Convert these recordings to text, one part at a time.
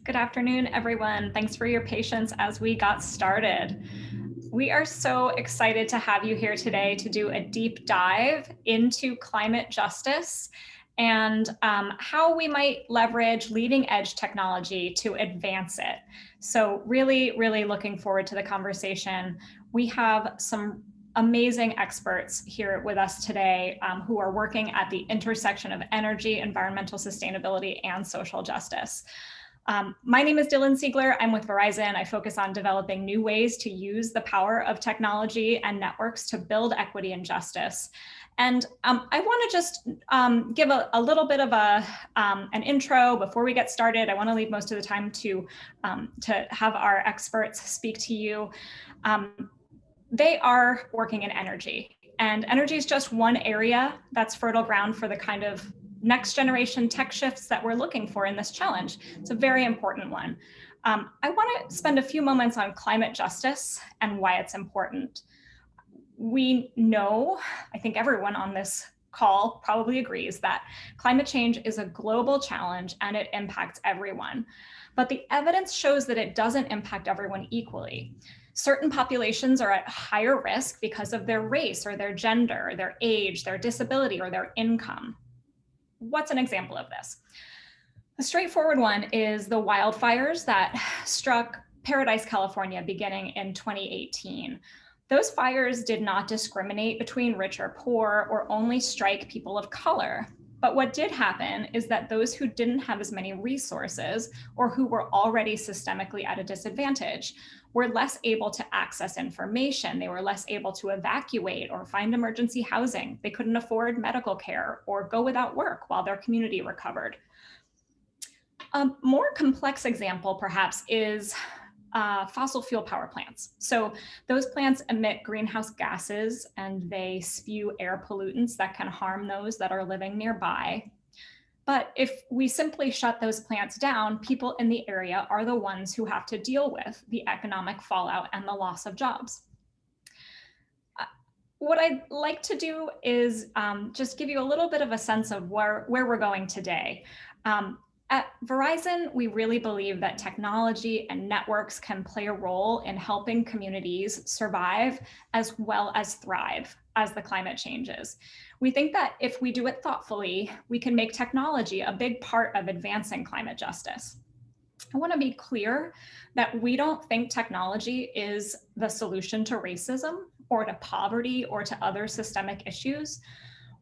Good afternoon, everyone. Thanks for your patience as we got started. We are so excited to have you here today to do a deep dive into climate justice and how we might leverage leading edge technology to advance it. So really looking forward to the conversation. We have some amazing experts here with us today who are working at the intersection of energy, environmental sustainability, and social justice. My name is Dylan Siegler. I'm with Verizon. I focus on developing new ways to use the power of technology and networks to build equity and justice. And I want to just give a little bit of an intro before we get started. I want to leave most of the time to have our experts speak to you. They are working in energy, and energy is just one area that's fertile ground for the kind of next generation tech shifts that we're looking for in this challenge. It's a very important one. I want to spend a few moments on climate justice and why it's important. We know, I think everyone on this call probably agrees, that climate change is a global challenge and it impacts everyone. But the evidence shows that it doesn't impact everyone equally. Certain populations are at higher risk because of their race or their gender, their age, their disability, or their income. What's an example of this? A straightforward one is the wildfires that struck Paradise, California, beginning in 2018. Those fires did not discriminate between rich or poor or only strike people of color. But what did happen is that those who didn't have as many resources or who were already systemically at a disadvantage were less able to access information. They were less able to evacuate or find emergency housing. They couldn't afford medical care or go without work while their community recovered. A more complex example, perhaps, is fossil fuel power plants. So those plants emit greenhouse gases and they spew air pollutants that can harm those that are living nearby. But if we simply shut those plants down, people in the area are the ones who have to deal with the economic fallout and the loss of jobs. What I'd like to do is just give you a little bit of a sense of where we're going today. At Verizon, we really believe that technology and networks can play a role in helping communities survive as well as thrive as the climate changes. We think that if we do it thoughtfully, we can make technology a big part of advancing climate justice. I want to be clear that we don't think technology is the solution to racism or to poverty or to other systemic issues.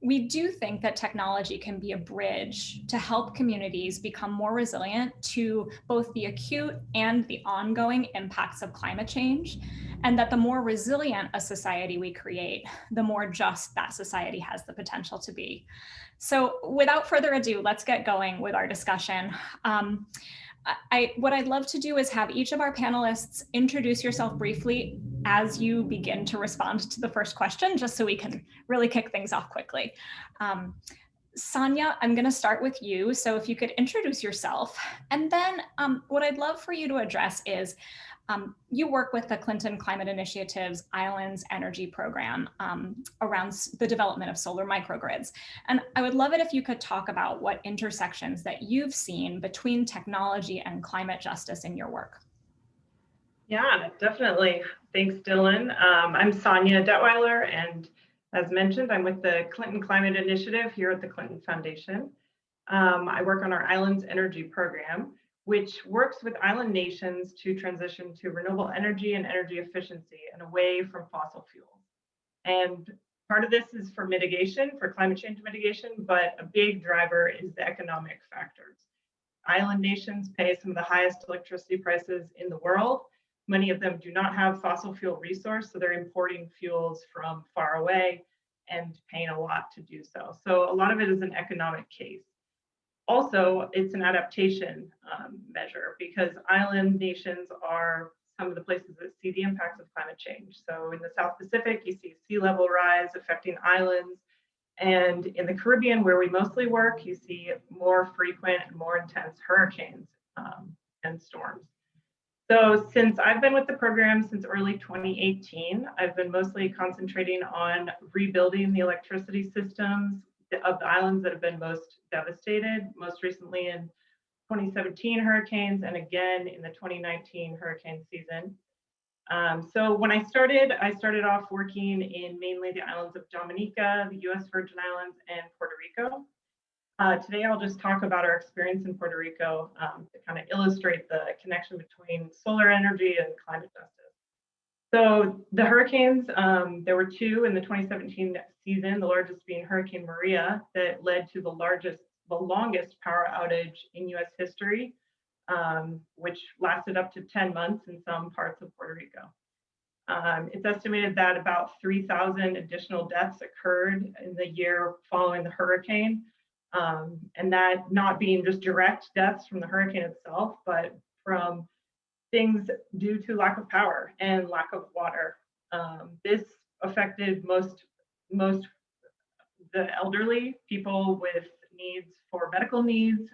We do think that technology can be a bridge to help communities become more resilient to both the acute and the ongoing impacts of climate change, and that the more resilient a society we create, the more just that society has the potential to be. So without further ado, let's get going with our discussion. What I'd love to do is have each of our panelists introduce yourself briefly as you begin to respond to the first question, just so we can really kick things off quickly. Sonia, I'm going to start with you. So if you could introduce yourself, and then what I'd love for you to address is you work with the Clinton Climate Initiative's Islands Energy Program around the development of solar microgrids. And I would love it if you could talk about what intersections that you've seen between technology and climate justice in your work. Yeah, definitely. Thanks, Dylan. I'm Sonia Detweiler, and as mentioned, I'm with the Clinton Climate Initiative here at the Clinton Foundation. I work on our Islands Energy Program, which works with island nations to transition to renewable energy and energy efficiency and away from fossil fuels. And part of this is for mitigation, for climate change mitigation, but a big driver is the economic factors. Island nations pay some of the highest electricity prices in the world. Many of them do not have fossil fuel resource, so they're importing fuels from far away and paying a lot to do so. So a lot of it is an economic case. Also, it's an adaptation measure because island nations are some of the places that see the impacts of climate change. So in the South Pacific, you see sea level rise affecting islands. And in the Caribbean, where we mostly work, you see more frequent and more intense hurricanes and storms. So since I've been with the program since early 2018, I've been mostly concentrating on rebuilding the electricity systems of the islands that have been most devastated, most recently in 2017 hurricanes, and again in the 2019 hurricane season. So when I started off working in mainly the islands of Dominica, the US Virgin Islands, and Puerto Rico. Today, I'll just talk about our experience in Puerto Rico to kind of illustrate the connection between solar energy and climate justice. So the hurricanes, there were two in the 2017 season, the largest being Hurricane Maria, that led to the longest power outage in US history, which lasted up to 10 months in some parts of Puerto Rico. It's estimated that about 3,000 additional deaths occurred in the year following the hurricane, and that not being just direct deaths from the hurricane itself, but from things due to lack of power and lack of water. This affected most the elderly, people with needs for medical needs,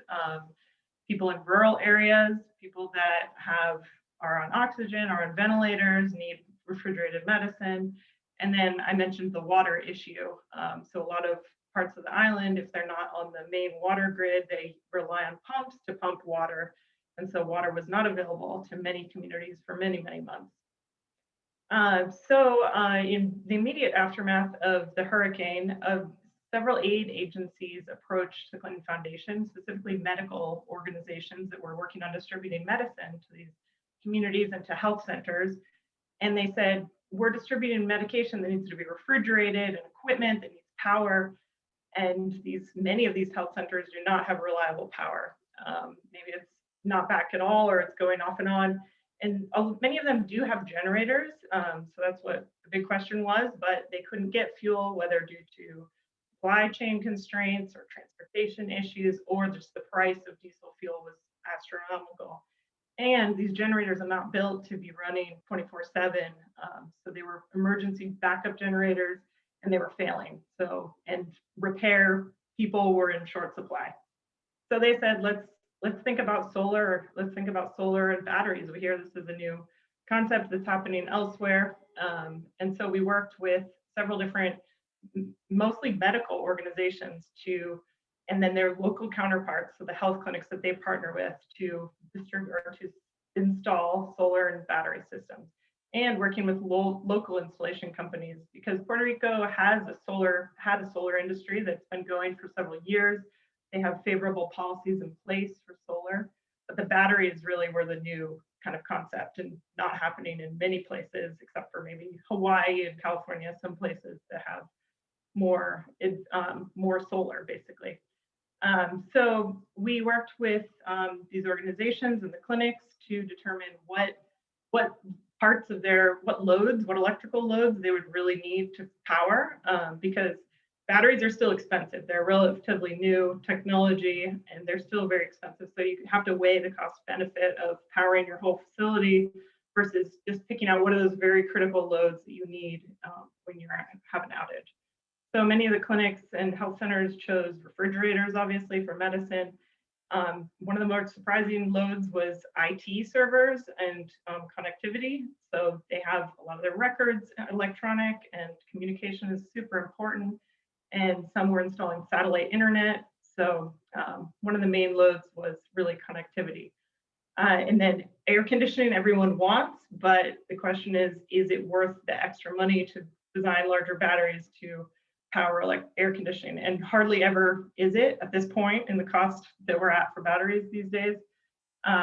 people in rural areas, people that are on oxygen, are on ventilators, need refrigerated medicine. And then I mentioned the water issue. So a lot of parts of the island, if they're not on the main water grid, they rely on pumps to pump water. And so water was not available to many communities for many, many months. In the immediate aftermath of the hurricane, several aid agencies approached the Clinton Foundation, specifically medical organizations that were working on distributing medicine to these communities and to health centers. And they said, we're distributing medication that needs to be refrigerated and equipment that needs power. And many of these health centers do not have reliable power. Maybe it's not back at all, or it's going off and on. And many of them do have generators. So that's what the big question was, but they couldn't get fuel, whether due to supply chain constraints or transportation issues, or just the price of diesel fuel was astronomical. And these generators are not built to be running 24/7. So they were emergency backup generators, and they were failing. And repair people were in short supply. So they said, let's think about solar. Let's think about solar and batteries. We hear this is a new concept that's happening elsewhere. And so we worked with several different, mostly medical organizations and then their local counterparts, so the health clinics that they partner with, to distribute or to install solar and battery systems, and working with local installation companies, because Puerto Rico had a solar industry that's been going for several years. They have favorable policies in place for solar, but the batteries really were the new kind of concept, and not happening in many places except for maybe Hawaii and California, some places that have more solar, basically. So we worked with these organizations and the clinics to determine what parts of what electrical loads they would really need to power, because batteries are still expensive. They're relatively new technology, and they're still very expensive. So you have to weigh the cost benefit of powering your whole facility versus just picking out what are those very critical loads that you need when you have an outage. So many of the clinics and health centers chose refrigerators, obviously, for medicine. One of the more surprising loads was IT servers and connectivity. So they have a lot of their records electronic, and communication is super important. And some were installing satellite internet. So one of the main loads was really connectivity. And then air conditioning everyone wants, but the question is it worth the extra money to design larger batteries to power like air conditioning? And hardly ever is it at this point in the cost that we're at for batteries these days,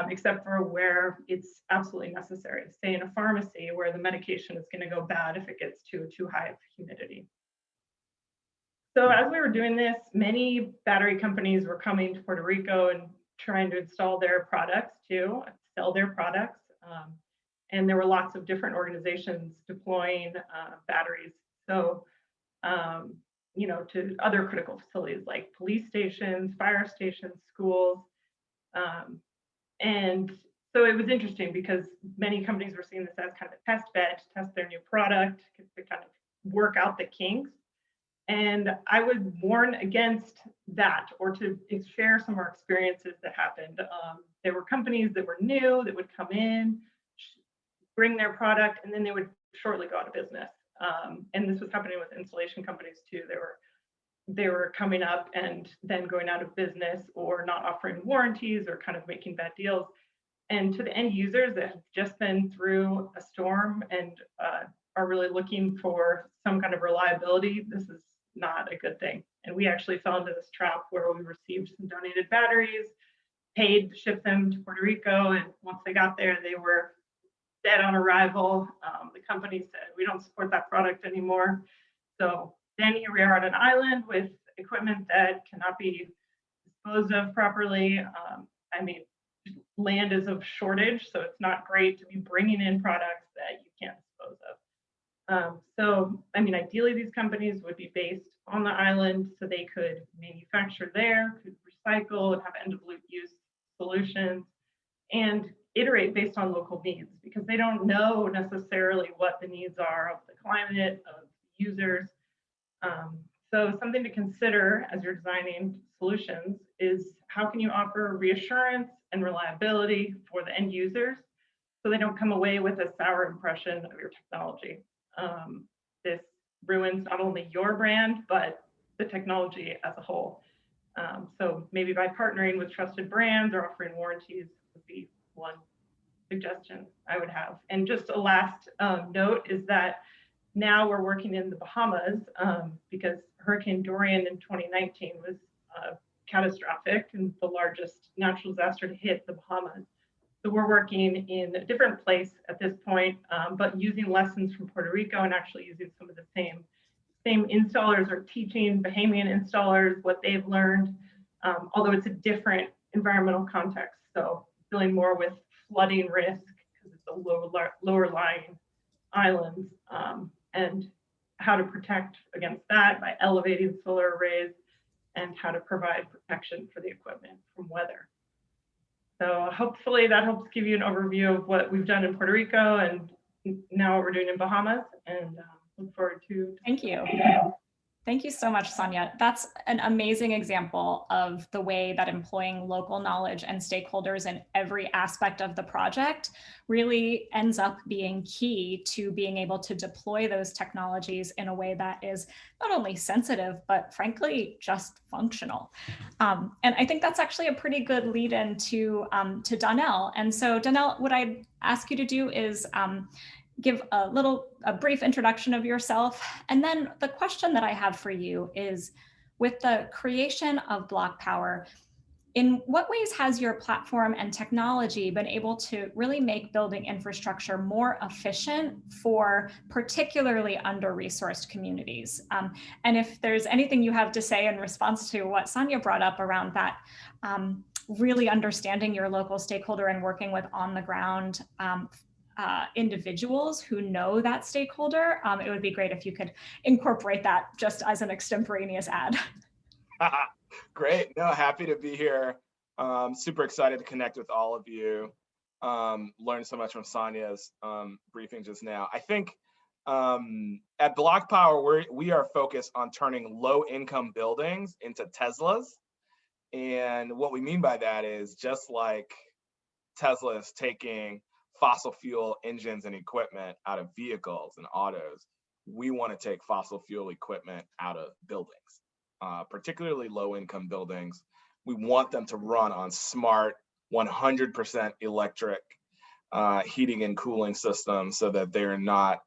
except for where it's absolutely necessary. Say in a pharmacy where the medication is going to go bad if it gets too high of humidity. So as we were doing this, many battery companies were coming to Puerto Rico and trying to install their products too, sell their products. And there were lots of different organizations deploying batteries. So, to other critical facilities like police stations, fire stations, schools. And so it was interesting because many companies were seeing this as kind of a test bed to test their new product, to kind of work out the kinks. And I would warn against that, or to share some more experiences that happened. There were companies that were new that would come in, bring their product, and then they would shortly go out of business. And this was happening with installation companies too. They were they were coming up and then going out of business or not offering warranties or kind of making bad deals. And to the end users that have just been through a storm and are really looking for some kind of reliability, this is not a good thing. And we actually fell into this trap where we received some donated batteries, paid to ship them to Puerto Rico, and once they got there, they were dead on arrival. The company said, we don't support that product anymore. So then here we are on an island with equipment that cannot be disposed of properly. I mean, land is of shortage, so it's not great to be bringing in products that you can't dispose of. So, I mean, ideally, these companies would be based on the island so they could manufacture there, could recycle and have end-of-loop use solutions, and iterate based on local needs, because they don't know necessarily what the needs are of the climate, of users. So something to consider as you're designing solutions is how can you offer reassurance and reliability for the end users so they don't come away with a sour impression of your technology. This ruins not only your brand, but the technology as a whole. So maybe by partnering with trusted brands or offering warranties would be one suggestion I would have. And just a last note is that now we're working in the Bahamas because Hurricane Dorian in 2019 was catastrophic and the largest natural disaster to hit the Bahamas. So we're working in a different place at this point, but using lessons from Puerto Rico and actually using some of the same installers are teaching Bahamian installers what they've learned, although it's a different environmental context. So dealing more with flooding risk because it's a lower lying islands, and how to protect against that by elevating solar arrays and how to provide protection for the equipment from weather. So hopefully that helps give you an overview of what we've done in Puerto Rico and now what we're doing in Bahamas, and look forward to. Thank you. Thank you so much, Sonia. That's an amazing example of the way that employing local knowledge and stakeholders in every aspect of the project really ends up being key to being able to deploy those technologies in a way that is not only sensitive, but frankly, just functional. And I think that's actually a pretty good lead in to Donnell. And so Donnell, what I'd ask you to do is give a brief introduction of yourself. And then the question that I have for you is, with the creation of Block Power, in what ways has your platform and technology been able to really make building infrastructure more efficient for particularly under-resourced communities? And if there's anything you have to say in response to what Sonia brought up around that, really understanding your local stakeholder and working with on the ground individuals who know that stakeholder, it would be great if you could incorporate that just as an extemporaneous ad. Great. No, happy to be here. Super excited to connect with all of you. Learned so much from Sonia's briefing just now. I think at Block Power, we are focused on turning low-income buildings into Teslas. And what we mean by that is, just like Tesla is taking fossil fuel engines and equipment out of vehicles and autos, we want to take fossil fuel equipment out of buildings, particularly low-income buildings. We want them to run on smart, 100% electric heating and cooling systems so that they're not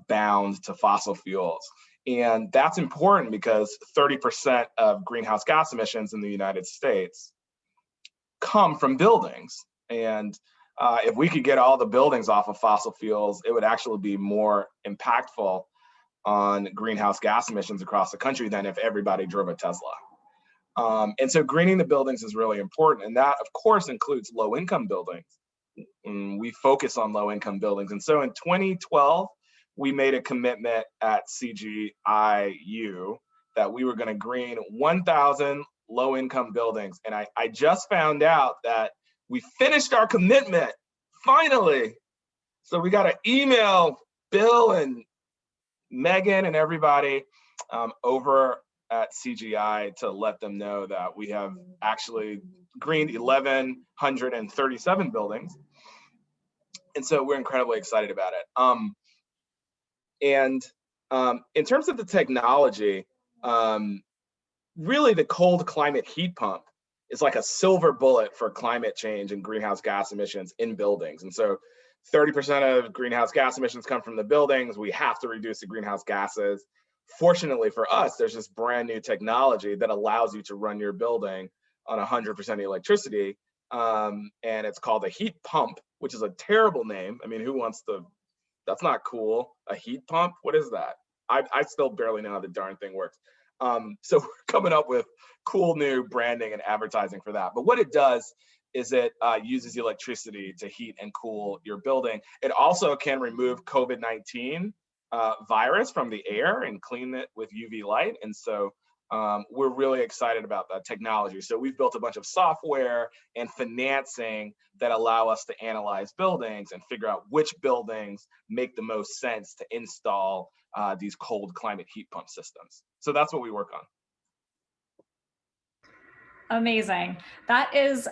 bound to fossil fuels. And that's important because 30% of greenhouse gas emissions in the United States come from buildings. And if we could get all the buildings off of fossil fuels, it would actually be more impactful on greenhouse gas emissions across the country than if everybody drove a Tesla. And so greening the buildings is really important. And that, of course, includes low-income buildings. We focus on low-income buildings. And so in 2012, we made a commitment at CGIU that we were going to green 1,000 low-income buildings. And I just found out that we finished our commitment, finally. So we got to email Bill and Megan and everybody over at CGI to let them know that we have actually greened 1,137 buildings. And so we're incredibly excited about it. In terms of the technology, really the cold climate heat pump is like a silver bullet for climate change and greenhouse gas emissions in buildings. And so 30% of greenhouse gas emissions come from the buildings. We have to reduce the greenhouse gases. Fortunately for us, there's this brand new technology that allows you to run your building on 100% electricity. And it's called a heat pump, which is a terrible name. I mean, who wants to, that's not cool. A heat pump? What is that? I still barely know how the darn thing works. So we're coming up with cool new branding and advertising for that. But what it does is it uses electricity to heat and cool your building. It also can remove COVID-19 virus from the air and clean it with UV light. And so we're really excited about that technology. So we've built a bunch of software and financing that allow us to analyze buildings and figure out which buildings make the most sense to install these cold climate heat pump systems. So that's what we work on. Amazing. That is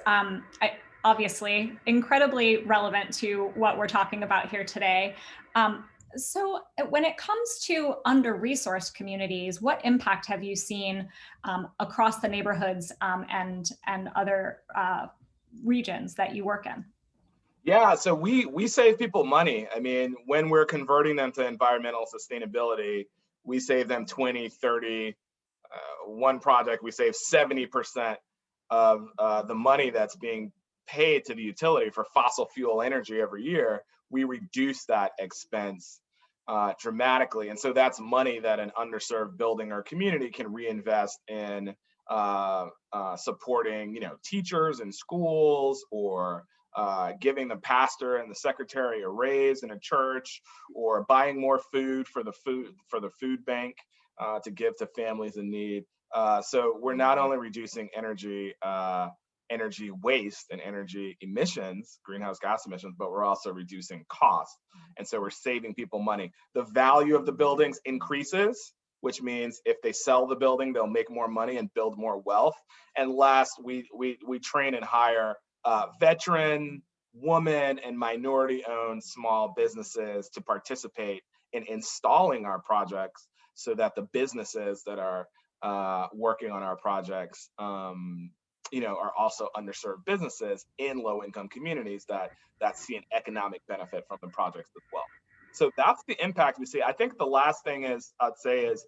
obviously incredibly relevant to what we're talking about here today. So when it comes to under-resourced communities, what impact have you seen across the neighborhoods and other regions that you work in? Yeah, so we save people money. I mean, when we're converting them to environmental sustainability, we save them 20, 30, one project, we save 70% of the money that's being paid to the utility for fossil fuel energy every year. We reduce that expense dramatically. And so that's money that an underserved building or community can reinvest in supporting, teachers in schools, or giving the pastor and the secretary a raise in a church, or buying more food for the food bank to give to families in need. So we're not only reducing energy waste and energy emissions, greenhouse gas emissions, but we're also reducing costs. And so we're saving people money. The value of the buildings increases, which means if they sell the building, they'll make more money and build more wealth. And last, we train and hire veteran, woman, and minority-owned small businesses to participate in installing our projects, so that the businesses that are working on our projects, are also underserved businesses in low-income communities that see an economic benefit from the projects as well. So that's the impact we see. I think the last thing I'd say is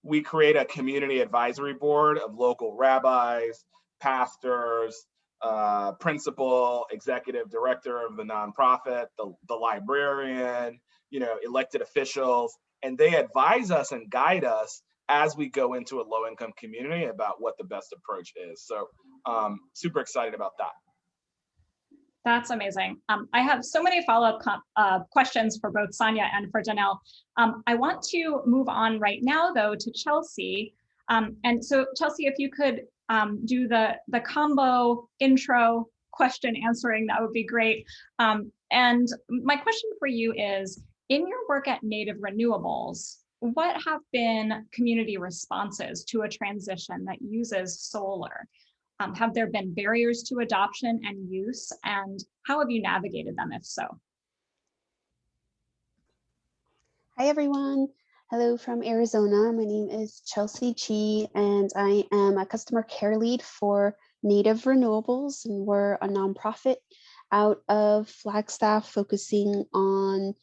we create a community advisory board of local rabbis, pastors, principal, executive director of the nonprofit, the librarian, elected officials, and they advise us and guide us as we go into a low-income community about what the best approach is. So super excited about that. That's amazing. I have so many follow-up questions for both Sonia and for Janelle. I want to move on right now, though, to Chelsea. And so, Chelsea, if you could do the combo intro question answering, that would be great. And my question for you is, in your work at Native Renewables, what have been community responses to a transition that uses solar? Have there been barriers to adoption and use, and how have you navigated them, if so? Hi, everyone. Hello from Arizona. My name is Chelsea Chi, and I am a customer care lead for Native Renewables, and we're a nonprofit out of Flagstaff focusing on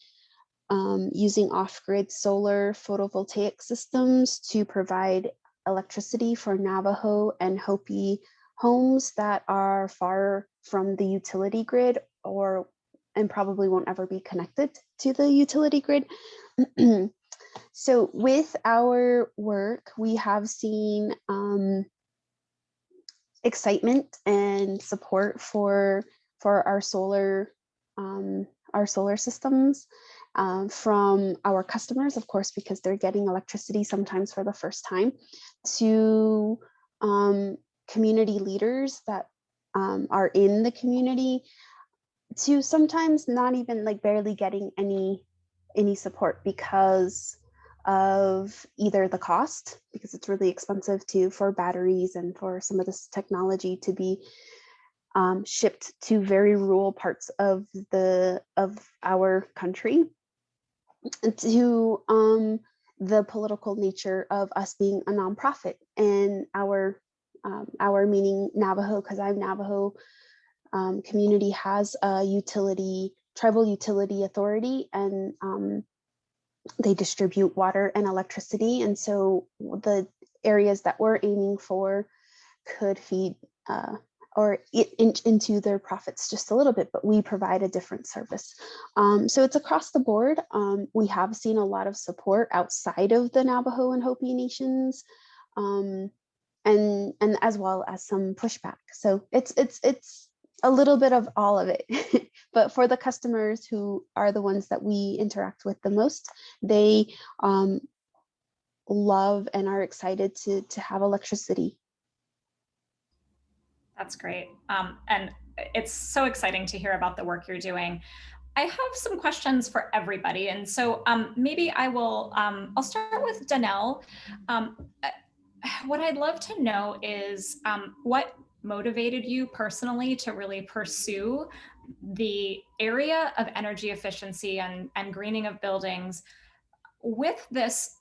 using off-grid solar photovoltaic systems to provide electricity for Navajo and Hopi homes that are far from the utility grid and probably won't ever be connected to the utility grid. So with our work, we have seen excitement and support for our solar systems from our customers, of course, because they're getting electricity sometimes for the first time, to community leaders that are in the community, to sometimes not even barely getting any support because of either the cost, because it's really expensive for batteries and for some of this technology to be shipped to very rural parts of our country, to the political nature of us being a nonprofit, and our meaning Navajo, because I'm Navajo, community has a tribal utility authority, and they distribute water and electricity. And so the areas that we're aiming for could feed into their profits just a little bit, but we provide a different service. So it's across the board. We have seen a lot of support outside of the Navajo and Hopi nations, and as well as some pushback. So it's a little bit of all of it. But for the customers who are the ones that we interact with the most, they love and are excited to have electricity. That's great. And it's so exciting to hear about the work you're doing. I have some questions for everybody. And so maybe I'll start with Danelle. What I'd love to know is what motivated you personally to really pursue the area of energy efficiency and greening of buildings with this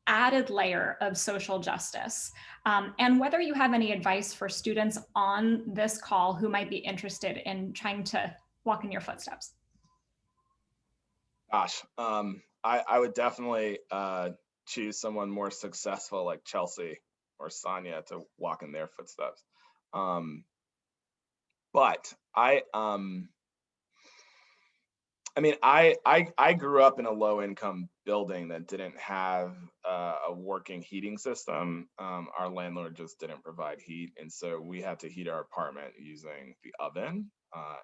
added layer of social justice, and whether you have any advice for students on this call who might be interested in trying to walk in your footsteps. Gosh, I would definitely choose someone more successful like Chelsea or Sonia to walk in their footsteps. But I mean, I grew up in a low income building that didn't have a working heating system. Our landlord just didn't provide heat. And so we had to heat our apartment using the oven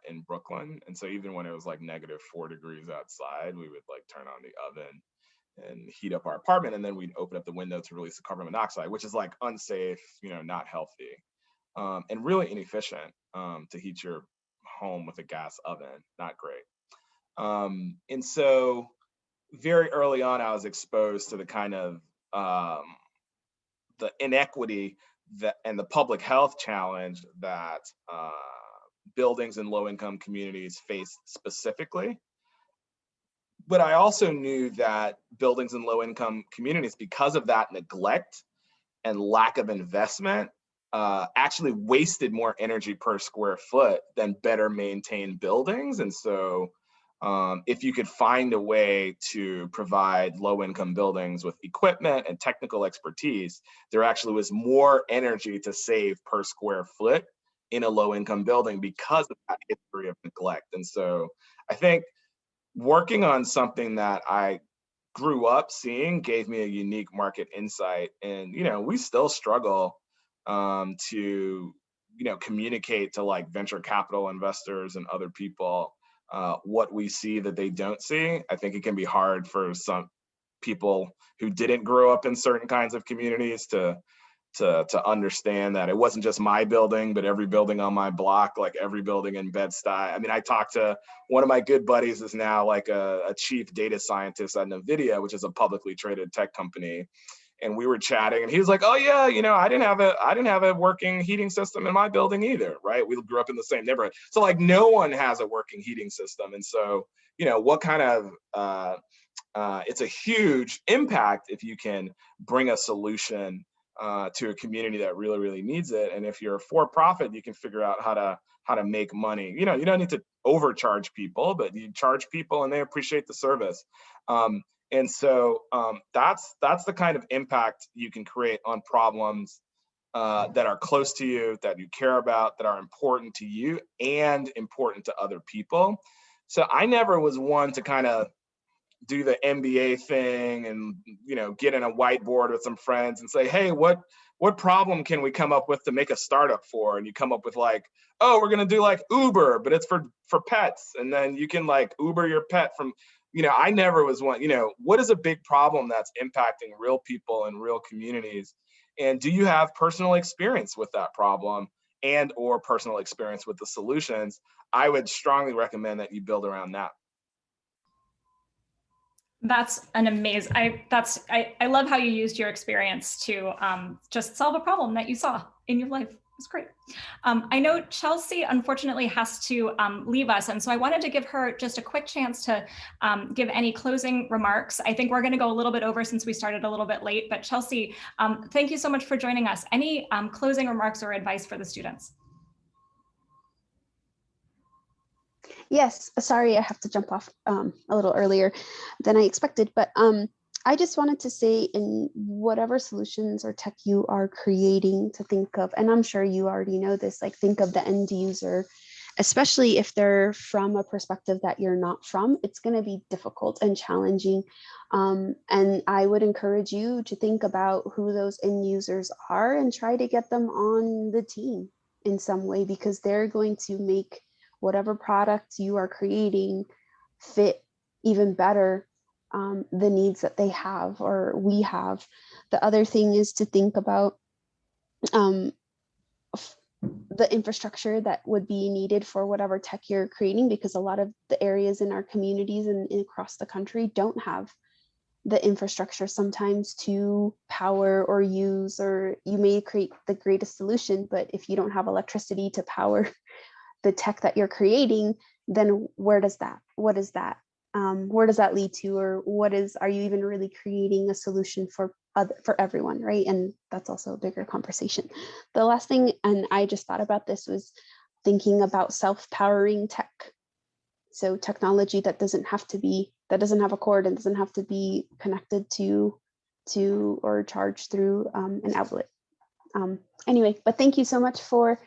in Brooklyn. And so even when it was like -4 degrees outside, we would like turn on the oven and heat up our apartment. And then we'd open up the window to release the carbon monoxide, which is like unsafe, not healthy, and really inefficient to heat your home with a gas oven. Not great. And so very early on, I was exposed to the kind of the inequity and the public health challenge that buildings in low-income communities face specifically. But I also knew that buildings in low-income communities, because of that neglect and lack of investment, actually wasted more energy per square foot than better maintained buildings. And so if you could find a way to provide low-income buildings with equipment and technical expertise, there actually was more energy to save per square foot in a low-income building because of that history of neglect. And so I think working on something that I grew up seeing gave me a unique market insight. And, we still struggle to, communicate to like venture capital investors and other people what we see that they don't see. I think it can be hard for some people who didn't grow up in certain kinds of communities to understand that it wasn't just my building, but every building on my block, like every building in Bed-Stuy. I mean, I talked to one of my good buddies is now like a chief data scientist at NVIDIA, which is a publicly traded tech company. And we were chatting and he was like, oh yeah, I didn't have a working heating system in my building either, right? We grew up in the same neighborhood. So like no one has a working heating system. And so, what kind of, it's a huge impact if you can bring a solution to a community that really, really needs it. And if you're a for-profit, you can figure out how to make money. You don't need to overcharge people, but you charge people and they appreciate the service. And so that's the kind of impact you can create on problems that are close to you, that you care about, that are important to you and important to other people. So I never was one to kind of do the MBA thing and get in a whiteboard with some friends and say, hey, what problem can we come up with to make a startup for? And you come up with like, oh, we're gonna do like Uber, but it's for pets, and then you can like Uber your pet from. I never was one. What is a big problem that's impacting real people and real communities, and do you have personal experience with that problem and or personal experience with the solutions? I would strongly recommend that you build around that. That's an amazing, I love how you used your experience to just solve a problem that you saw in your life. That's great. I know Chelsea unfortunately has to leave us, and so I wanted to give her just a quick chance to give any closing remarks. I think we're going to go a little bit over since we started a little bit late, but Chelsea, thank you so much for joining us. Any closing remarks or advice for the students? Yes, sorry, I have to jump off a little earlier than I expected, but I just wanted to say, in whatever solutions or tech you are creating, to think of, and I'm sure you already know this, like think of the end user, especially if they're from a perspective that you're not from. It's going to be difficult and challenging. And I would encourage you to think about who those end users are and try to get them on the team in some way, because they're going to make whatever product you are creating fit even better the needs that they have or we have. The other thing is to think about the infrastructure that would be needed for whatever tech you're creating, because a lot of the areas in our communities and across the country don't have the infrastructure sometimes to power or use, or you may create the greatest solution, but if you don't have electricity to power the tech that you're creating, then where does that lead to, or are you even really creating a solution for everyone, right? And that's also a bigger conversation. The last thing, and I just thought about this, was thinking about self-powering tech. So technology that doesn't have a cord and doesn't have to be connected to or charged through an outlet. Anyway, but thank you so much for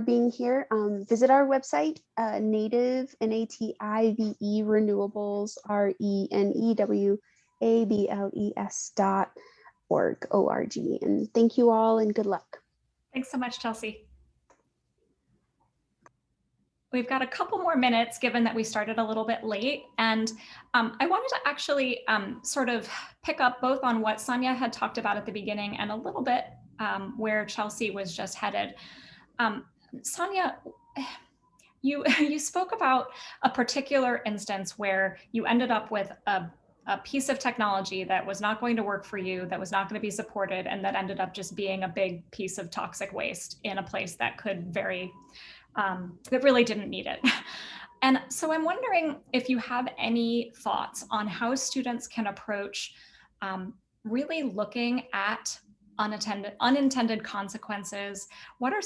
being here. Visit our website, native, NATIVE, renewables, renewables.org. And thank you all and good luck. Thanks so much, Chelsea. We've got a couple more minutes, given that we started a little bit late. And I wanted to actually sort of pick up both on what Sonia had talked about at the beginning and a little bit where Chelsea was just headed. Sonia, you spoke about a particular instance where you ended up with a piece of technology that was not going to work for you, that was not going to be supported, and that ended up just being a big piece of toxic waste in a place that could that really didn't need it. And so I'm wondering if you have any thoughts on how students can approach really looking at unintended consequences. What are,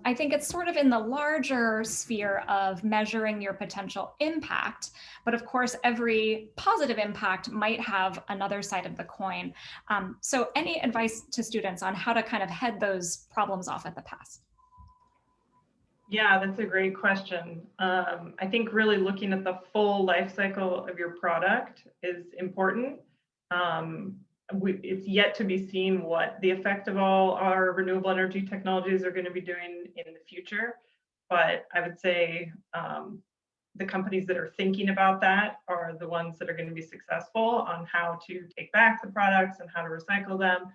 I think it's sort of in the larger sphere of measuring your potential impact, but of course, every positive impact might have another side of the coin. So any advice to students on how to kind of head those problems off at the pass? Yeah, that's a great question. I think really looking at the full life cycle of your product is important. It's yet to be seen what the effect of all our renewable energy technologies are going to be doing in the future. But I would say the companies that are thinking about that are the ones that are going to be successful on how to take back the products and how to recycle them.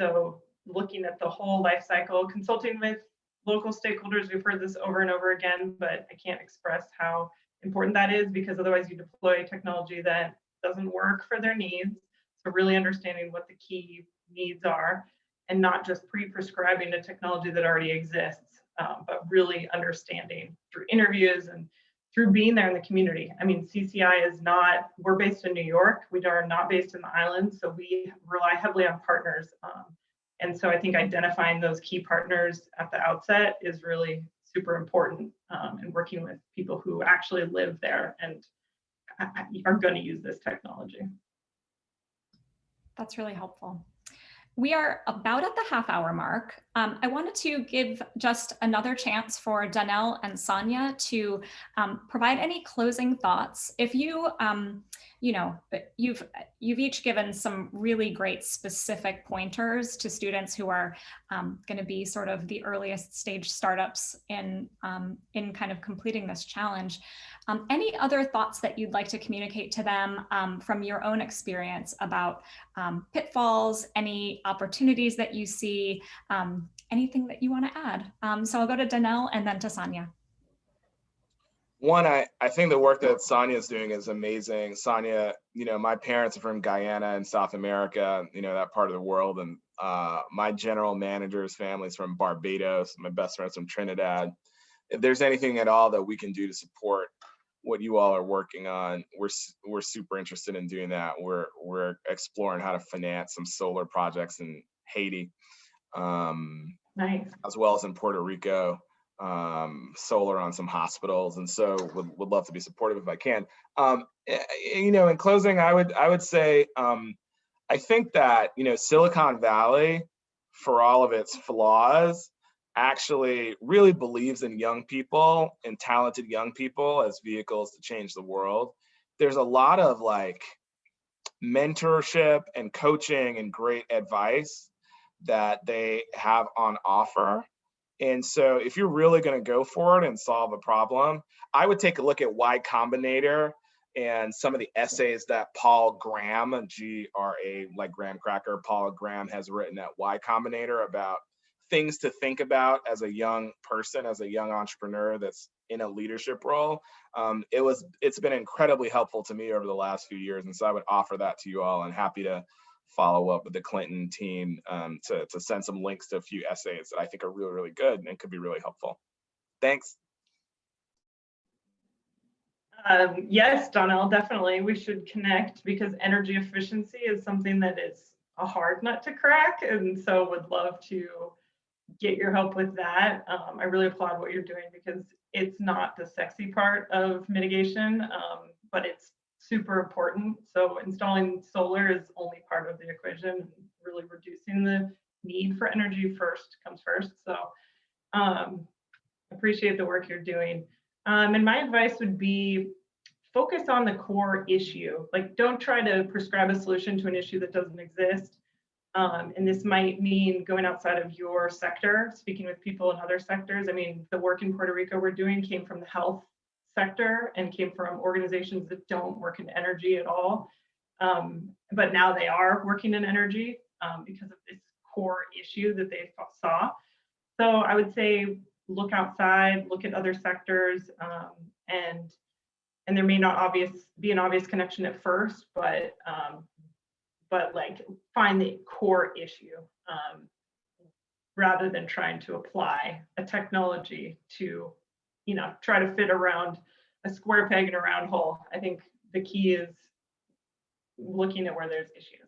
So looking at the whole life cycle, consulting with local stakeholders, we've heard this over and over again, but I can't express how important that is, because otherwise you deploy technology that doesn't work for their needs. So really understanding what the key needs are and not just pre-prescribing a technology that already exists, but really understanding through interviews and through being there in the community. I mean, CCI is not, we're based in New York. We are not based in the islands. So we rely heavily on partners. And so I think identifying those key partners at the outset is really super important, and working with people who actually live there and are going to use this technology. That's really helpful. We are about at the half-hour mark. I wanted to give just another chance for Danelle and Sonia to provide any closing thoughts. If you, you've each given some really great specific pointers to students who are going to be sort of the earliest stage startups in kind of completing this challenge. Any other thoughts that you'd like to communicate to them from your own experience about pitfalls, any opportunities that you see, anything that you want to add? So I'll go to Danelle and then to Sonia. One, I think the work that Sonia is doing is amazing. Sonia, my parents are from Guyana in South America, that part of the world, and my general manager's family's from Barbados. My best friend's from Trinidad. If there's anything at all that we can do to support what you all are working on, we're super interested in doing that. We're exploring how to finance some solar projects in Haiti, Nice. as well as in Puerto Rico, solar on some hospitals, and so would love to be supportive if I can. You know, in closing, I would say I think that, you know, Silicon Valley, for all of its flaws, actually really believes in young people and talented young people as vehicles to change the world. There's a lot of like mentorship and coaching and great advice that they have on offer. And so if you're really going to go for it and solve a problem, I would take a look at Y Combinator and some of the essays that Paul Graham, G-R-A, like graham cracker, Paul Graham has written at Y Combinator about things to think about as a young person, as a young entrepreneur that's in a leadership role. It's been incredibly helpful to me over the last few years. And so I would offer that to you all, and happy to follow up with the Clinton team to send some links to a few essays that I think are really, really good and could be really helpful. Thanks. Yes, Donnell, definitely. We should connect, because energy efficiency is something that is a hard nut to crack. And so would love to get your help with that. I really applaud what you're doing, because it's not the sexy part of mitigation, but it's super important. So installing solar is only part of the equation. Really reducing the need for energy comes first. So appreciate the work you're doing. And my advice would be, focus on the core issue. Like, don't try to prescribe a solution to an issue that doesn't exist. And this might mean going outside of your sector, speaking with people in other sectors. I mean, the work in Puerto Rico we're doing came from the health sector and came from organizations that don't work in energy at all. But now they are working in energy because of this core issue that they saw. So I would say, look outside, look at other sectors, and there may not be an obvious connection at first, but like, find the core issue rather than trying to apply a technology to, you know, try to fit around a square peg in a round hole. I think the key is looking at where there's issues.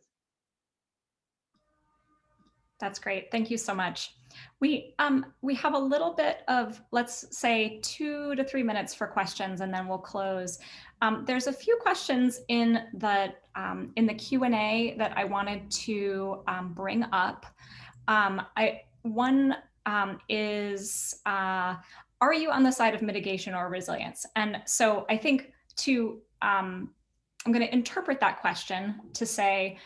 That's great. Thank you so much. We have a little bit of, let's say, 2 to 3 minutes for questions, and then we'll close. There's a few questions in the Q&A that I wanted to bring up. One is, are you on the side of mitigation or resilience? And so I think I'm going to interpret that question to say,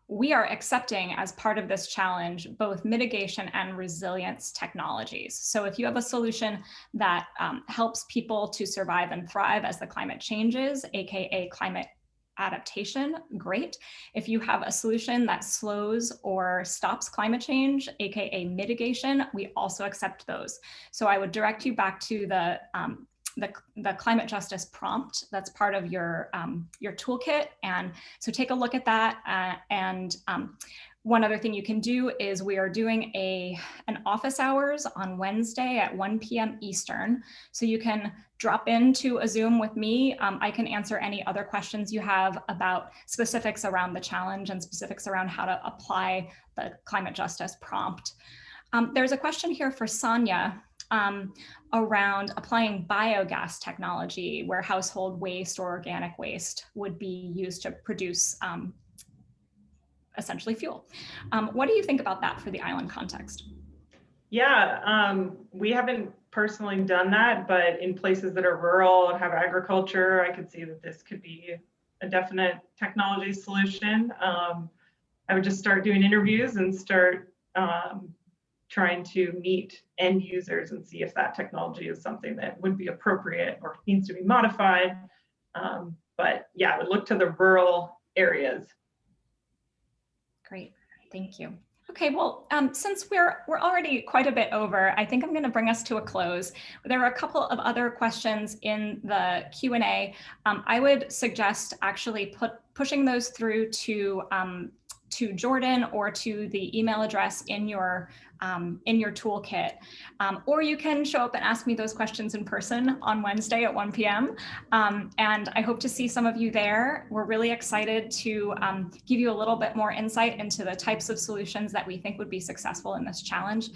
we are accepting as part of this challenge both mitigation and resilience technologies. So if you have a solution that helps people to survive and thrive as the climate changes, aka climate adaptation, great. If you have a solution that slows or stops climate change, aka mitigation, we also accept those. So I would direct you back to the climate justice prompt that's part of your toolkit. And so take a look at that. One other thing you can do is we are doing an office hours on Wednesday at 1 p.m. Eastern. So you can drop into a Zoom with me. I can answer any other questions you have about specifics around the challenge and specifics around how to apply the climate justice prompt. There's a question here for Sonia. Around applying biogas technology where household waste or organic waste would be used to produce essentially fuel. What do you think about that for the island context? Yeah, we haven't personally done that, but in places that are rural and have agriculture, I could see that this could be a definite technology solution. I would just start doing interviews and start trying to meet end users and see if that technology is something that would be appropriate or needs to be modified. But yeah, I would look to the rural areas. Great, thank you. Okay, well, since we're already quite a bit over, I think I'm going to bring us to a close. There are a couple of other questions in the Q&A. I would suggest actually pushing those through to to Jordan or to the email address in your toolkit. Or you can show up and ask me those questions in person on Wednesday at 1 p.m. And I hope to see some of you there. We're really excited to give you a little bit more insight into the types of solutions that we think would be successful in this challenge.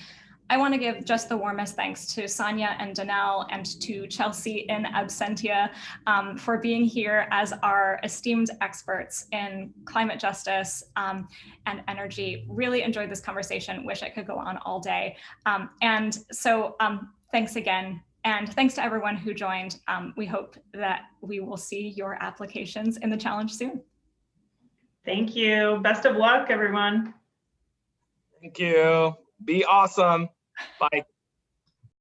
I want to give just the warmest thanks to Sonia and Danelle and to Chelsea in absentia for being here as our esteemed experts in climate justice and energy. Really enjoyed this conversation. Wish it could go on all day. And so thanks again. And thanks to everyone who joined. We hope that we will see your applications in the challenge soon. Thank you. Best of luck, everyone. Thank you. Be awesome. Bye.